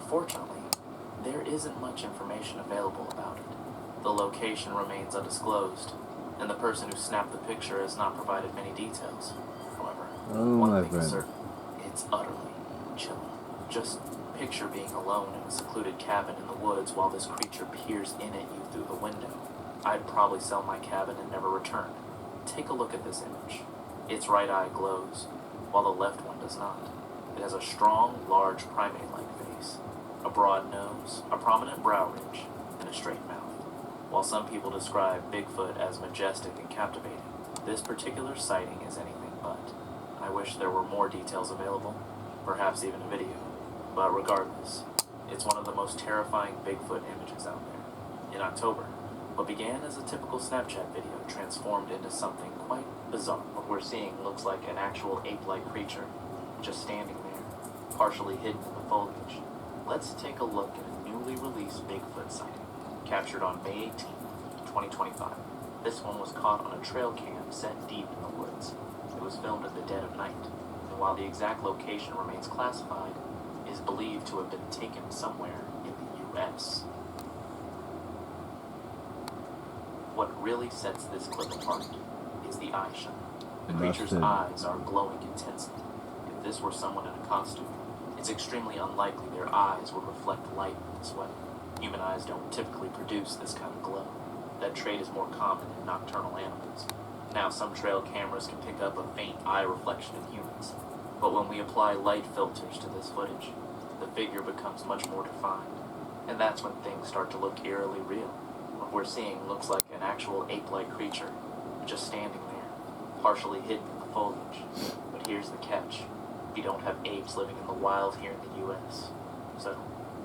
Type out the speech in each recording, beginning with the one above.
Unfortunately, there isn't much information available about it. The location remains undisclosed, and the person who snapped the picture has not provided many details. However, one thing is certain, it's utterly chilling. Just picture being alone in a secluded cabin in the woods while this creature peers in at you through the window. I'd probably sell my cabin and never return. Take a look at this image. Its right eye glows, while the left one does not. It has a strong, large primate-like face, a broad nose, a prominent brow ridge, and a straight mouth. While some people describe Bigfoot as majestic and captivating, this particular sighting is anything but. I wish there were more details available, perhaps even a video. But regardless, it's one of the most terrifying Bigfoot images out there. In October, what began as a typical Snapchat video transformed into something quite bizarre. What we're seeing looks like an actual ape-like creature, just standing there, partially hidden in the foliage. Let's take a look at a newly released Bigfoot sighting, captured on May 18th, 2025. This one was caught on a trail cam set deep in the woods. It was filmed in the dead of night, and while the exact location remains classified, is believed to have been taken somewhere in the U.S. What really sets this clip apart is the eye shine. The creature's eyes are glowing intensely. If this were someone in a costume, it's extremely unlikely their eyes would reflect light in this way. Human eyes don't typically produce this kind of glow. That trait is more common in nocturnal animals. Now, some trail cameras can pick up a faint eye reflection in humans, but when we apply light filters to this footage, the figure becomes much more defined, and that's when things start to look eerily real. What we're seeing looks like an actual ape-like creature, just standing there, partially hidden in the foliage. But here's the catch. We don't have apes living in the wild here in the U.S. So,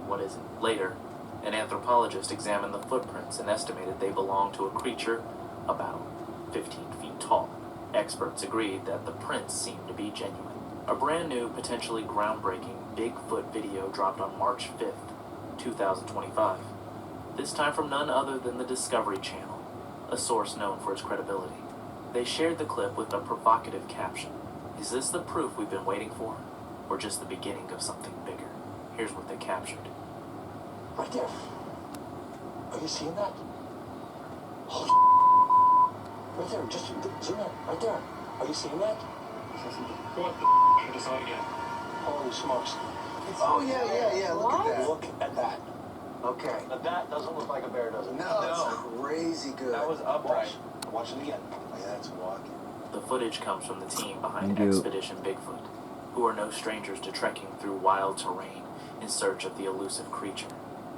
what is it? Later, an anthropologist examined the footprints and estimated they belonged to a creature about 15 feet tall. Experts agreed that the prints seemed to be genuine. A brand new, potentially groundbreaking Bigfoot video dropped on March 5th, 2025. This time from none other than the Discovery Channel, a source known for its credibility. They shared the clip with a provocative caption. Is this the proof we've been waiting for, or just the beginning of something bigger? Here's what they captured. Right there. Are you seeing that? Holy right there, just zoom in. Right there. Are you seeing that? What the just saw it again. Holy smokes. Oh, yeah. Look at that. Look at that. Okay. Now that doesn't look like a bear, does it? No, it's crazy good. That was upright. Watch it again. Yeah, it's walking. The footage comes from the team behind Expedition Bigfoot, who are no strangers to trekking through wild terrain in search of the elusive creature.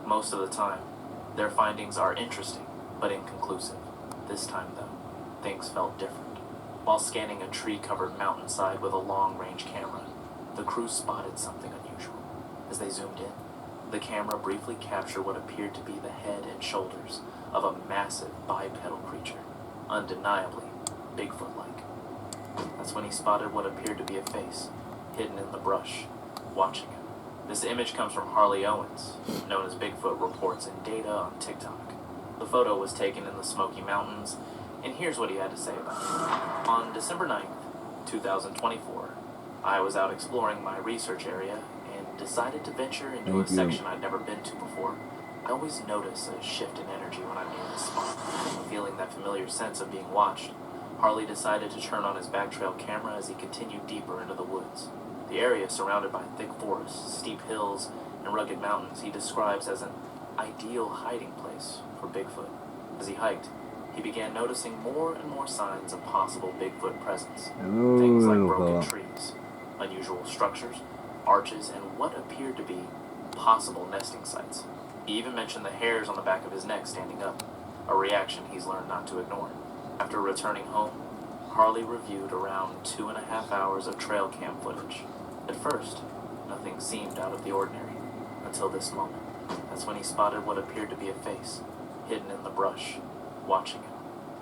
Most of the time, their findings are interesting, but inconclusive. This time, though, things felt different. While scanning a tree-covered mountainside with a long-range camera, the crew spotted something unusual. As they zoomed in, the camera briefly captured what appeared to be the head and shoulders of a massive bipedal creature, undeniably Bigfoot-like. That's when he spotted what appeared to be a face, hidden in the brush, watching him. This image comes from Harley Owens, known as Bigfoot Reports and Data on TikTok. The photo was taken in the Smoky Mountains, and here's what he had to say about it. On December 9th, 2024, I was out exploring my research area and decided to venture into a section I'd never been to before. I always notice a shift in energy when I'm near this spot. Feeling that familiar sense of being watched, Harley decided to turn on his backtrail camera as he continued deeper into the woods. The area, surrounded by thick forests, steep hills, and rugged mountains, he describes as an ideal hiding place for Bigfoot. As he hiked, he began noticing more and more signs of possible Bigfoot presence. Things like broken trees, unusual structures, arches, and what appeared to be possible nesting sites. He even mentioned the hairs on the back of his neck standing up, a reaction he's learned not to ignore. After returning home, Harley reviewed around 2.5 hours of trail cam footage. At first, nothing seemed out of the ordinary, until this moment. That's when he spotted what appeared to be a face, hidden in the brush, watching him.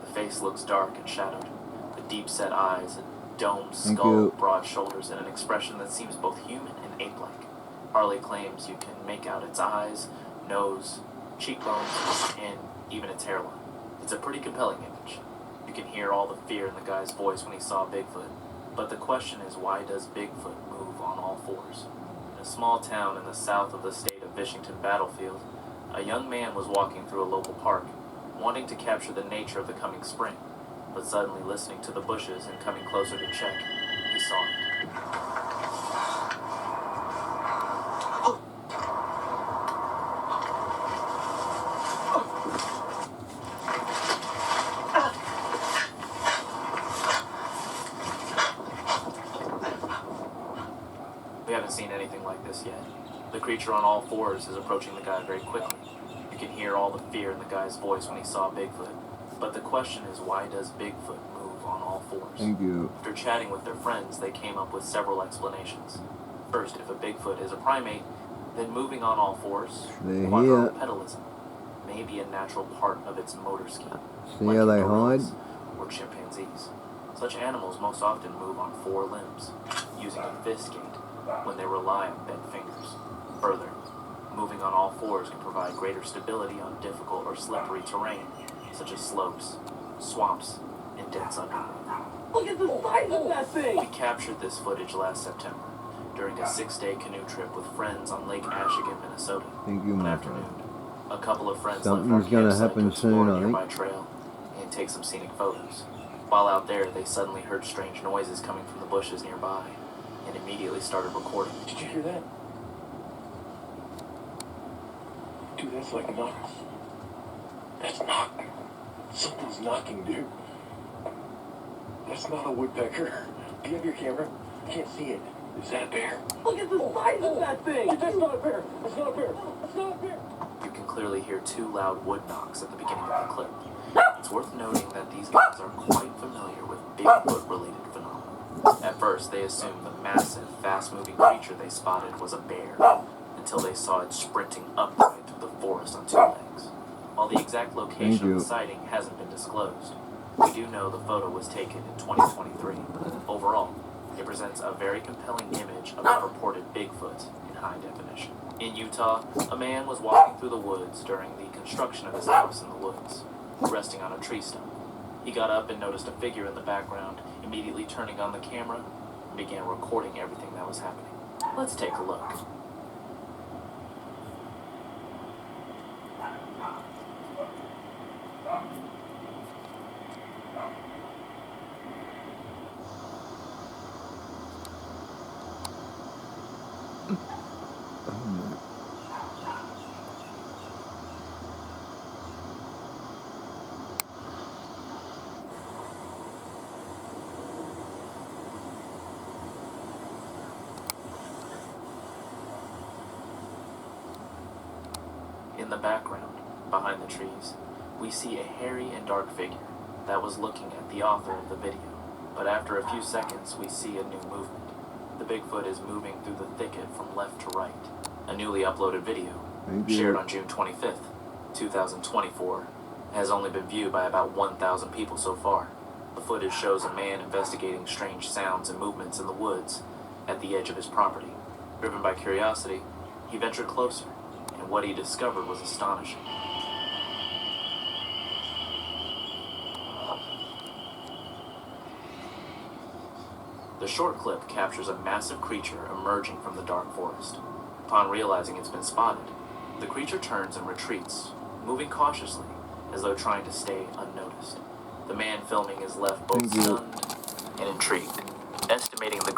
The face looks dark and shadowed, with deep-set eyes, a domed skull, broad shoulders, and an expression that seems both human and ape-like. Harley claims you can make out its eyes, nose, cheekbones, and even its hairline. It's a pretty compelling image. You can hear all the fear in the guy's voice when he saw Bigfoot. But the question is, why does Bigfoot move on all fours? In a small town in the south of the state of Bishington battlefield, a young man was walking through a local park, wanting to capture the nature of the coming spring, but suddenly listening to the bushes and coming closer to check, he saw it. We haven't seen anything like this yet. The creature on all fours is approaching the guy very quickly. You can hear all the fear in the guy's voice when he saw Bigfoot. But the question is, why does Bigfoot move on all fours? Thank you. After chatting with their friends, they came up with several explanations. First, if a Bigfoot is a primate, then moving on all fours, They're quadrupedalism, may be a natural part of its motor scheme. See like how they gorillas hide? or chimpanzees. Such animals most often move on four limbs, using a fist gait when they rely on bent fingers. Further, moving on all fours can provide greater stability on difficult or slippery terrain, such as slopes, swamps, and dense undergrowth. Look at the size of that thing! We captured this footage last September during a 6-day canoe trip with friends on Lake Ashigan, Minnesota. Thank you, One my afternoon, friend. a couple of friends Something's left our gonna campsite happen to explore soon, a I nearby think. trail and take some scenic photos. While out there, they suddenly heard strange noises coming from the bushes nearby and immediately started recording. Did you hear that? Dude, that's like knocks. That's knocking. Something's knocking, dude. That's not a woodpecker. Do you have your camera? I can't see it. Is that a bear? Look at the size of that thing! That's not a bear! That's not a bear! That's not a bear! You can clearly hear 2 loud wood knocks at the beginning of the clip. It's worth noting that these guys are quite familiar with Bigfoot-related phenomena. At first, they assumed the massive, fast-moving creature they spotted was a bear, until they saw it sprinting upright through the forest on 2 legs. While the exact location of the sighting hasn't been disclosed, we do know the photo was taken in 2023. Overall, it presents a very compelling image of a reported Bigfoot in high definition. In Utah, a man was walking through the woods during the construction of his house in the woods, resting on a tree stump. He got up and noticed a figure in the background, immediately turning on the camera and began recording everything that was happening. Let's take a look. In the background, behind the trees, we see a hairy and dark figure that was looking at the author of the video. But after a few seconds, we see a new movement. The Bigfoot is moving through the thicket from left to right. A newly uploaded video, shared on June 25th, 2024, has only been viewed by about 1,000 people so far. The footage shows a man investigating strange sounds and movements in the woods at the edge of his property. Driven by curiosity, he ventured closer, and what he discovered was astonishing. The short clip captures a massive creature emerging from the dark forest. Upon realizing it's been spotted, the creature turns and retreats, moving cautiously as though trying to stay unnoticed. The man filming is left both stunned and intrigued, estimating the